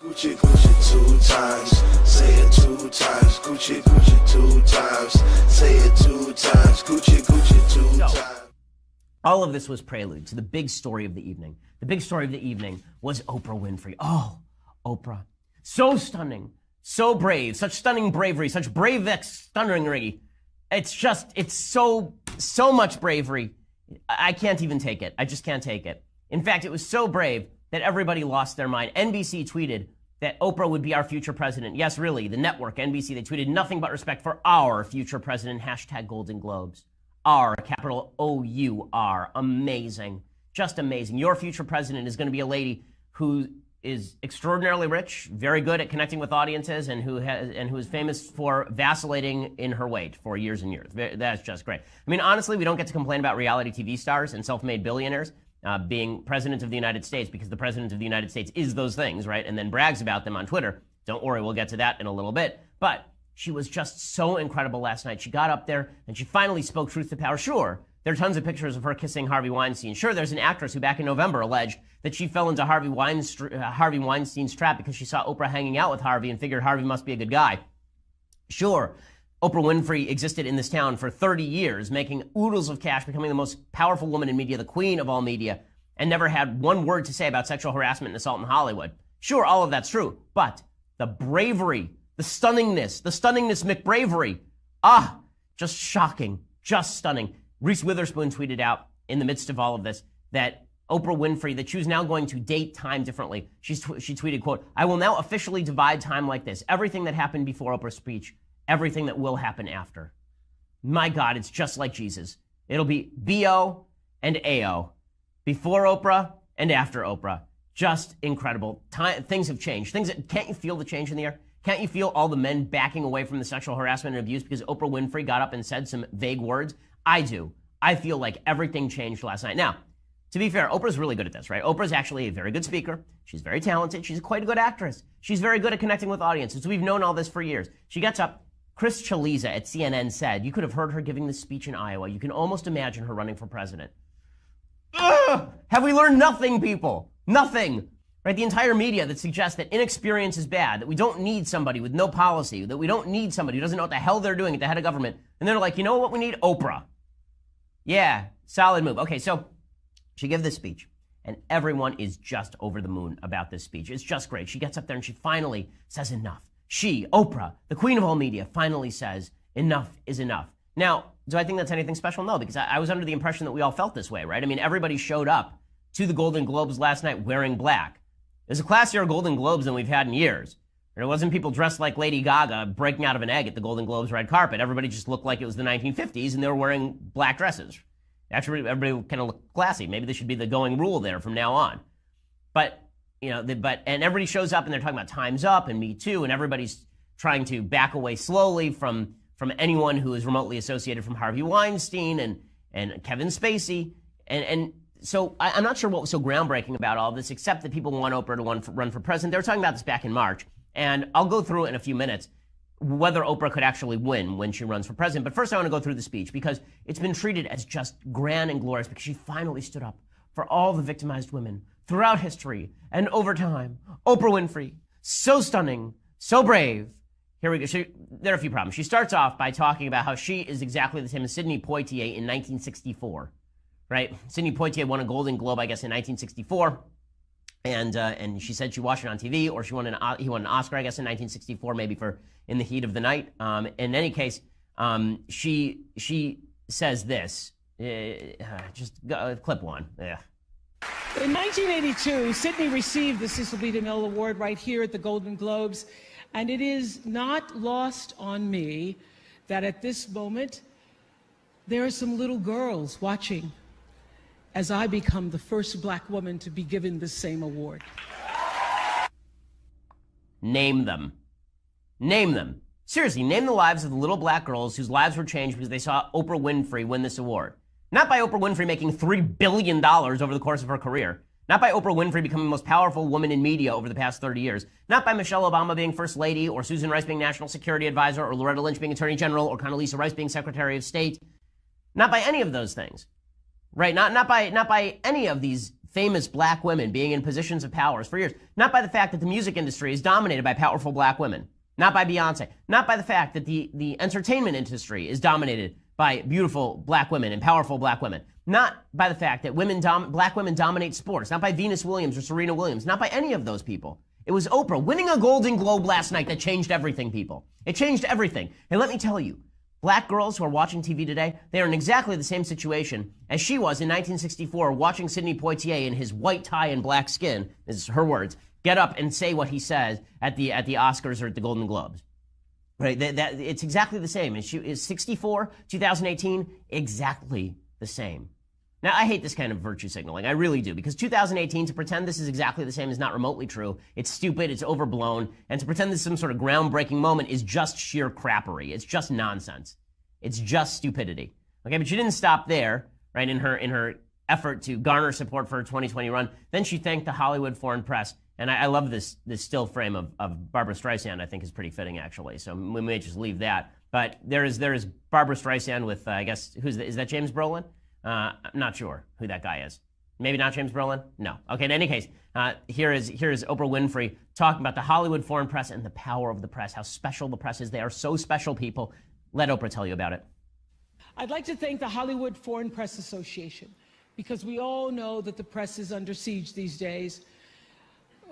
Gucci, Gucci 2 times, say it 2 times. Gucci, Gucci 2 times, say it 2 times. Gucci, Gucci 2 times. All of this was prelude to the big story of the evening. The big story of the evening was Oprah Winfrey. Oh, Oprah. So stunning, so brave, such stunning bravery, such brave stunnery. It's so much bravery. I can't even take it. I just can't take it. In fact, it was so brave that everybody lost their mind. NBC tweeted that Oprah would be our future president. Yes, really, the network, NBC, they tweeted nothing but respect for our future president, hashtag Golden Globes. R, capital O-U-R. Amazing. Just amazing. Your future president is going to be a lady who is extraordinarily rich, very good at connecting with audiences, and who is famous for vacillating in her weight for years and years. That's just great. I mean, honestly, we don't get to complain about reality TV stars and self-made billionaires being president of the United States, because the president of the United States is those things, right? And then brags about them on Twitter. Don't worry, we'll get to that in a little bit. But she was just so incredible last night. She got up there and she finally spoke truth to power. Sure, there are tons of pictures of her kissing Harvey Weinstein. Sure, there's an actress who back in November alleged that she fell into Harvey Weinstein's trap because she saw Oprah hanging out with Harvey and figured Harvey must be a good guy. Sure, Oprah Winfrey existed in this town for 30 years, making oodles of cash, becoming the most powerful woman in media, the queen of all media, and never had one word to say about sexual harassment and assault in Hollywood. Sure, all of that's true, but the bravery, the stunningness McBravery, just shocking, just stunning. Reese Witherspoon tweeted out in the midst of all of this that Oprah Winfrey, that she was now going to date time differently. She tweeted, quote, "I will now officially divide time like this. Everything that happened before Oprah's speech, everything that will happen after." My God, it's just like Jesus. It'll be B-O and A-O. Before Oprah and after Oprah. Just incredible. Things have changed. Can't you feel the change in the air? Can't you feel all the men backing away from the sexual harassment and abuse because Oprah Winfrey got up and said some vague words? I do. I feel like everything changed last night. Now, to be fair, Oprah's really good at this, right? Oprah's actually a very good speaker. She's very talented. She's quite a good actress. She's very good at connecting with audiences. We've known all this for years. She gets up. Chris Chaliza at CNN said, you could have heard her giving this speech in Iowa. You can almost imagine her running for president. Ugh! Have we learned nothing, people? Nothing. Right? The entire media that suggests that inexperience is bad, that we don't need somebody with no policy, that we don't need somebody who doesn't know what the hell they're doing at the head of government. And they're like, you know what we need? Oprah. Yeah, solid move. Okay, so she gave this speech, and everyone is just over the moon about this speech. It's just great. She gets up there and she finally says enough. She, Oprah, the queen of all media, finally says enough is enough. Now, do I think that's anything special? No, because I was under the impression that we all felt this way, right? I mean, everybody showed up to the Golden Globes last night wearing black. It was a classier Golden Globes than we've had in years. There wasn't people dressed like Lady Gaga breaking out of an egg at the Golden Globes red carpet. Everybody just looked like it was the 1950s, and they were wearing black dresses. Actually, everybody kind of looked classy. Maybe this should be the going rule there from now on. But, you know, and everybody shows up, and they're talking about Time's Up and Me Too, and everybody's trying to back away slowly from anyone who is remotely associated from Harvey Weinstein and Kevin Spacey. And so I'm not sure what was so groundbreaking about all of this, except that people want Oprah to run for president. They were talking about this back in March. And I'll go through it in a few minutes, whether Oprah could actually win when she runs for president. But first I want to go through the speech because it's been treated as just grand and glorious because she finally stood up for all the victimized women throughout history and over time. Oprah Winfrey, so stunning, so brave. Here we go. There are a few problems. She starts off by talking about how she is exactly the same as Sidney Poitier in 1964, right? Sidney Poitier won a Golden Globe, I guess, in 1964. And she said she watched it on TV, or he won an Oscar, I guess, in 1964, maybe for In the Heat of the Night. In any case, she says this. Clip one. Yeah. In 1982, Sidney received the Cecil B. DeMille Award right here at the Golden Globes, and it is not lost on me that at this moment there are some little girls watching as I become the first black woman to be given the same award. Name them. Name them. Seriously, name the lives of the little black girls whose lives were changed because they saw Oprah Winfrey win this award. Not by Oprah Winfrey making $3 billion over the course of her career. Not by Oprah Winfrey becoming the most powerful woman in media over the past 30 years. Not by Michelle Obama being First Lady, or Susan Rice being National Security Advisor, or Loretta Lynch being Attorney General, or Condoleezza Rice being Secretary of State. Not by any of those things. Right, not by any of these famous black women being in positions of power for years. Not by the fact that the music industry is dominated by powerful black women. Not by Beyonce. Not by the fact that the entertainment industry is dominated by beautiful black women and powerful black women. Not by the fact that black women dominate sports. Not by Venus Williams or Serena Williams. Not by any of those people. It was Oprah winning a Golden Globe last night that changed everything, people. It changed everything. And let me tell you, black girls who are watching TV today, they are in exactly the same situation as she was in 1964 watching Sidney Poitier in his white tie and black skin, this is her words, get up and say what he says at the Oscars or at the Golden Globes. Right? It's exactly the same. And she is 64, 2018, exactly the same. Now, I hate this kind of virtue signaling. I really do. Because 2018, to pretend this is exactly the same is not remotely true. It's stupid. It's overblown. And to pretend this is some sort of groundbreaking moment is just sheer crappery. It's just nonsense. It's just stupidity. Okay, but she didn't stop there, right, in her effort to garner support for her 2020 run. Then she thanked the Hollywood Foreign Press. And I love this still frame of Barbara Streisand, I think is pretty fitting, actually. So we may just leave that. But there is Barbara Streisand with, I guess, is that James Brolin? I'm not sure who that guy is. Maybe not James Brolin? No. Okay, in any case, here is Oprah Winfrey talking about the Hollywood Foreign Press and the power of the press, how special the press is. They are so special, people. Let Oprah tell you about it. I'd like to thank the Hollywood Foreign Press Association, because we all know that the press is under siege these days.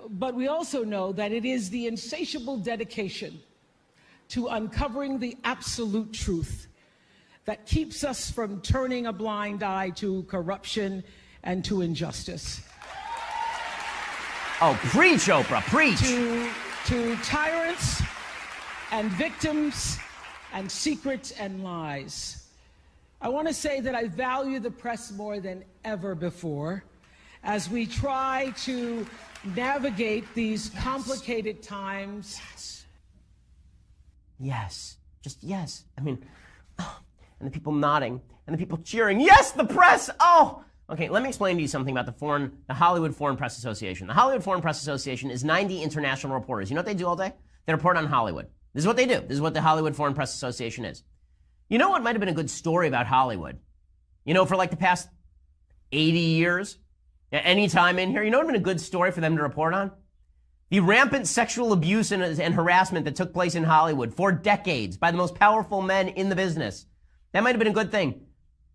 But we also know that it is the insatiable dedication to uncovering the absolute truth that keeps us from turning a blind eye to corruption and to injustice. Oh, preach, Oprah, preach. To tyrants and victims and secrets and lies. I want to say that I value the press more than ever before as we try to navigate these complicated times. Yes. Just yes. I mean, and the people nodding, and the people cheering, yes, the press, oh! Okay, let me explain to you something about the Hollywood Foreign Press Association. The Hollywood Foreign Press Association is 90 international reporters. You know what they do all day? They report on Hollywood. This is what they do. This is what the Hollywood Foreign Press Association is. You know what might have been a good story about Hollywood? You know, for like the past 80 years? Any time in here? You know what would have been a good story for them to report on? The rampant sexual abuse and harassment that took place in Hollywood for decades by the most powerful men in the business. That might have been a good thing.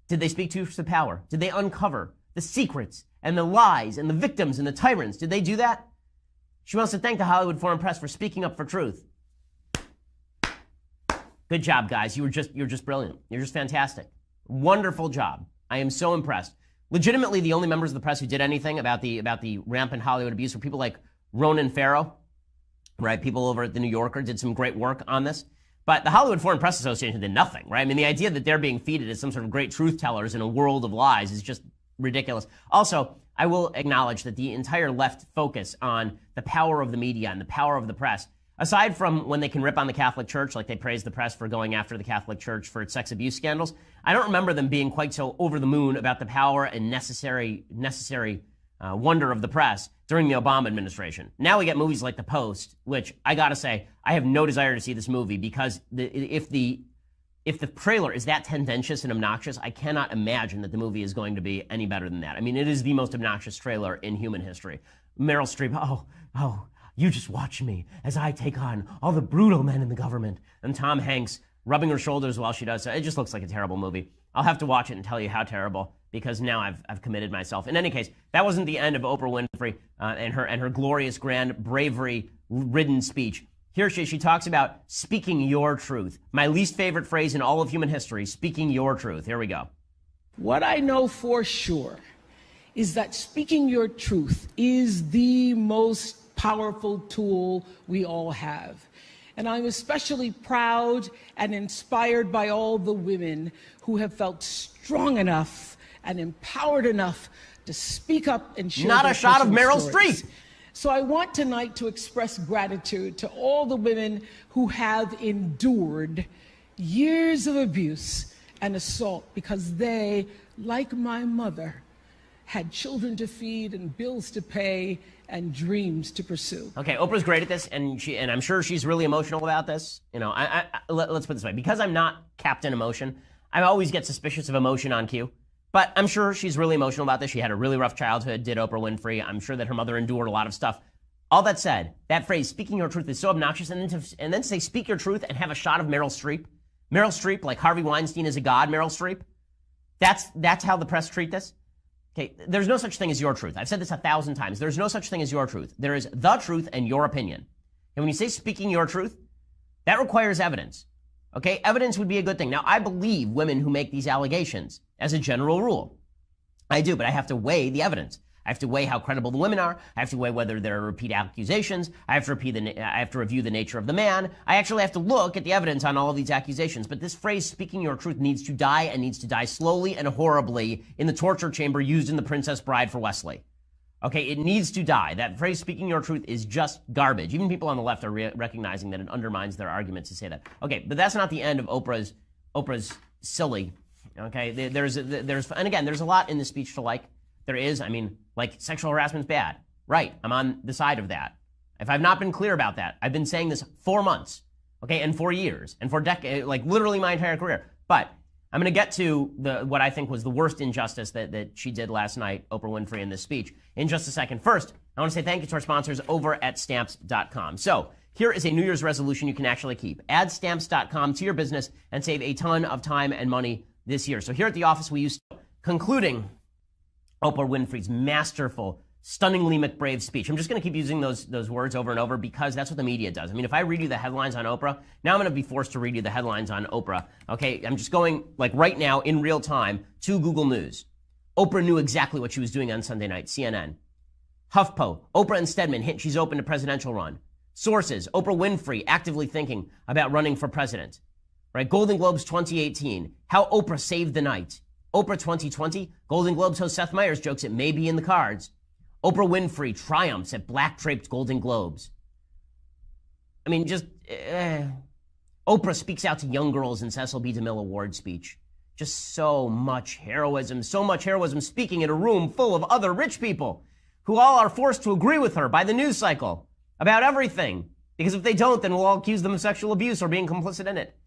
Did they speak truth to power? Did they uncover the secrets and the lies and the victims and the tyrants? Did they do that? She wants to thank the Hollywood Foreign Press for speaking up for truth. Good job, guys. You're just brilliant. You're just fantastic. Wonderful job. I am so impressed. Legitimately, the only members of the press who did anything about the rampant Hollywood abuse were people like Ronan Farrow, right? People over at the New Yorker did some great work on this. But the Hollywood Foreign Press Association did nothing, right? I mean, the idea that they're being feted as some sort of great truth tellers in a world of lies is just ridiculous. Also, I will acknowledge that the entire left focus on the power of the media and the power of the press, aside from when they can rip on the Catholic Church, like they praise the press for going after the Catholic Church for its sex abuse scandals, I don't remember them being quite so over the moon about the power and necessary wonder of the press during the Obama administration. Now we get movies like The Post, which I gotta say, I have no desire to see this movie because if the trailer is that tendentious and obnoxious, I cannot imagine that the movie is going to be any better than that. I mean, it is the most obnoxious trailer in human history. Meryl Streep, oh, you just watch me as I take on all the brutal men in the government. And Tom Hanks rubbing her shoulders while she does so. It just looks like a terrible movie. I'll have to watch it and tell you how terrible, because now I've committed myself. In any case, that wasn't the end of Oprah Winfrey and her glorious, grand, bravery-ridden speech. Here she talks about speaking your truth. My least favorite phrase in all of human history, speaking your truth. Here we go. What I know for sure is that speaking your truth is the most powerful tool we all have. And I'm especially proud and inspired by all the women who have felt strong enough and empowered enough to speak up and share Not a shot of Meryl stories. Streep. So I want tonight to express gratitude to all the women who have endured years of abuse and assault because they, like my mother, had children to feed and bills to pay and dreams to pursue. Okay, Oprah's great at this, and I'm sure she's really emotional about this. You know, let's put it this way. Because I'm not Captain Emotion, I always get suspicious of emotion on cue. But I'm sure she's really emotional about this. She had a really rough childhood, did Oprah Winfrey. I'm sure that her mother endured a lot of stuff. All that said, that phrase, speaking your truth, is so obnoxious. And then to say, speak your truth and have a shot of Meryl Streep. Meryl Streep, like Harvey Weinstein is a god, Meryl Streep. That's how the press treat this. Okay, there's no such thing as your truth. I've said this 1,000 times. There's no such thing as your truth. There is the truth and your opinion. And when you say speaking your truth, that requires evidence. Okay, evidence would be a good thing. Now, I believe women who make these allegations as a general rule. I do, but I have to weigh the evidence. I have to weigh how credible the women are. I have to weigh whether there are repeat accusations. I have to review the nature of the man. I actually have to look at the evidence on all of these accusations. But this phrase, speaking your truth, needs to die, and needs to die slowly and horribly in the torture chamber used in The Princess Bride for Wesley. Okay, it needs to die. That phrase, speaking your truth, is just garbage. Even people on the left are recognizing that it undermines their arguments to say that. Okay, but that's not the end of Oprah's silly. Okay, and again, there's a lot in the speech to like. There is, like sexual harassment's bad. Right, I'm on the side of that. If I've not been clear about that, I've been saying this 4 months, okay, and 4 years, and for decades, like literally my entire career. But I'm going to get to what I think was the worst injustice that she did last night, Oprah Winfrey, in this speech, in just a second. First, I want to say thank you to our sponsors over at Stamps.com. So here is a New Year's resolution you can actually keep. Add Stamps.com to your business and save a ton of time and money this year. So here at the office, we use concluding Oprah Winfrey's masterful, stunningly McBrave speech. I'm just going to keep using those words over and over because that's what the media does. If I read you the headlines on Oprah, now I'm going to be forced to read you the headlines on Oprah. Okay, I'm just going, like right now, in real time, to Google News. Oprah knew exactly what she was doing on Sunday night, CNN. HuffPo, Oprah and Stedman hint she's open to presidential run. Sources, Oprah Winfrey actively thinking about running for president. Right, Golden Globes 2018, how Oprah saved the night. Oprah 2020, Golden Globes host Seth Meyers jokes it may be in the cards. Oprah Winfrey triumphs at black-draped Golden Globes. Oprah speaks out to young girls in Cecil B. DeMille Award speech. Just so much heroism speaking in a room full of other rich people who all are forced to agree with her by the news cycle about everything. Because if they don't, then we'll all accuse them of sexual abuse or being complicit in it.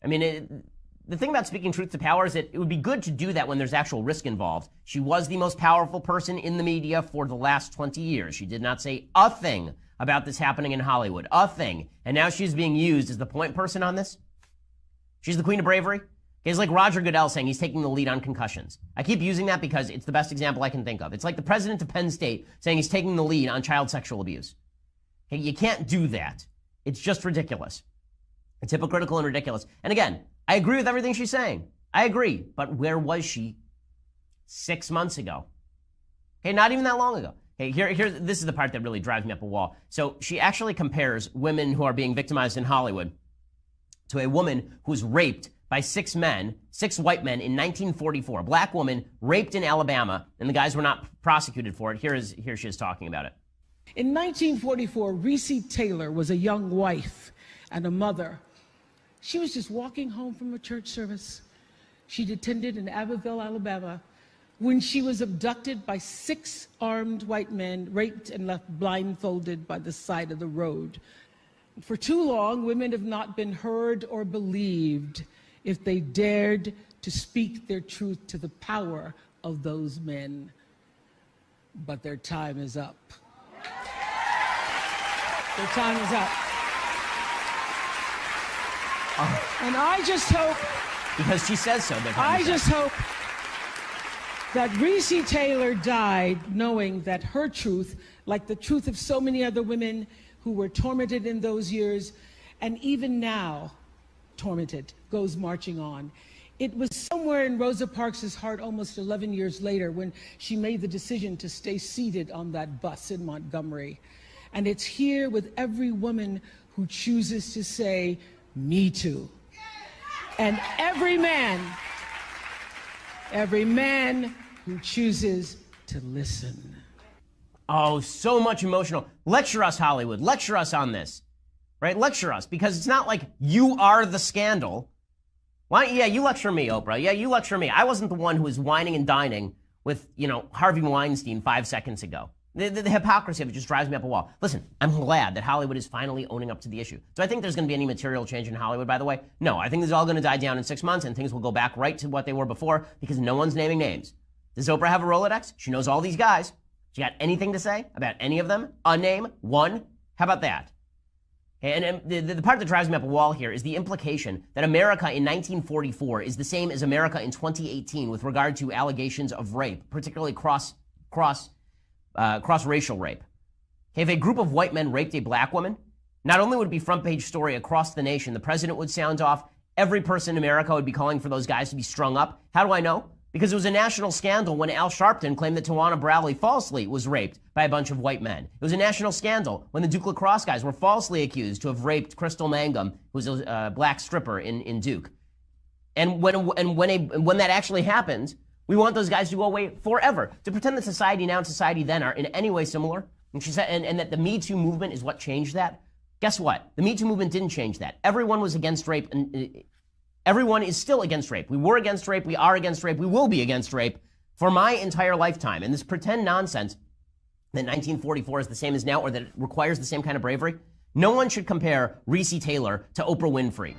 The thing about speaking truth to power is that it would be good to do that when there's actual risk involved. She was the most powerful person in the media for the last 20 years. She did not say a thing about this happening in Hollywood. A thing. And now she's being used as the point person on this. She's the queen of bravery. It's like Roger Goodell saying he's taking the lead on concussions. I keep using that because it's the best example I can think of. It's like the president of Penn State saying he's taking the lead on child sexual abuse. Okay, you can't do that. It's just ridiculous. It's hypocritical and ridiculous. And again, I agree with everything she's saying. I agree. But where was she 6 months ago? Okay, not even that long ago. Okay, here, this is the part that really drives me up a wall. So she actually compares women who are being victimized in Hollywood to a woman who was raped by 6 white men in 1944. Black woman raped in Alabama, and the guys were not prosecuted for it. Here she is talking about it. In 1944, Reese Taylor was a young wife and a mother. She was just walking home from a church service she'd attended in Abbeville, Alabama, when she was abducted by 6 armed white men, raped and left blindfolded by the side of the road. For too long, women have not been heard or believed if they dared to speak their truth to the power of those men. But their time is up. Their time is up. And I just hope, because she says so. I just hope that Reese Taylor died knowing that her truth, like the truth of so many other women who were tormented in those years, and even now tormented, goes marching on. It was somewhere in Rosa Parks' heart almost 11 years later when she made the decision to stay seated on that bus in Montgomery. And it's here with every woman who chooses to say, "Me too." And every man who chooses to listen. Oh, so much emotional. Lecture us, Hollywood. Lecture us on this. Right? Lecture us. Because it's not like you are the scandal. Why? Yeah, you lecture me, Oprah. Yeah, you lecture me. I wasn't the one who was whining and dining with, Harvey Weinstein 5 seconds ago. The hypocrisy of it just drives me up a wall. Listen, I'm glad that Hollywood is finally owning up to the issue. Do I think there's going to be any material change in Hollywood, by the way? No, I think this is all going to die down in 6 months and things will go back right to what they were before because no one's naming names. Does Oprah have a Rolodex? She knows all these guys. She got anything to say about any of them? A name? One? How about that? And the part that drives me up a wall here is the implication that America in 1944 is the same as America in 2018 with regard to allegations of rape, particularly cross-racial rape. If a group of white men raped a black woman, not only would it be front page story across the nation, the president would sound off, every person in America would be calling for those guys to be strung up. How do I know? Because it was a national scandal when Al Sharpton claimed that Tawana Brawley falsely was raped by a bunch of white men. It was a national scandal when the Duke lacrosse guys were falsely accused to have raped Crystal Mangum, who was a black stripper in Duke. And when that actually happened, we want those guys to go away forever. To pretend that society now and society then are in any way similar, and she said, and that the Me Too movement is what changed that. Guess what? The Me Too movement didn't change that. Everyone was against rape, and everyone is still against rape. We were against rape. We are against rape. We will be against rape for my entire lifetime. And this pretend nonsense that 1944 is the same as now, or that it requires the same kind of bravery. No one should compare Reese Taylor to Oprah Winfrey.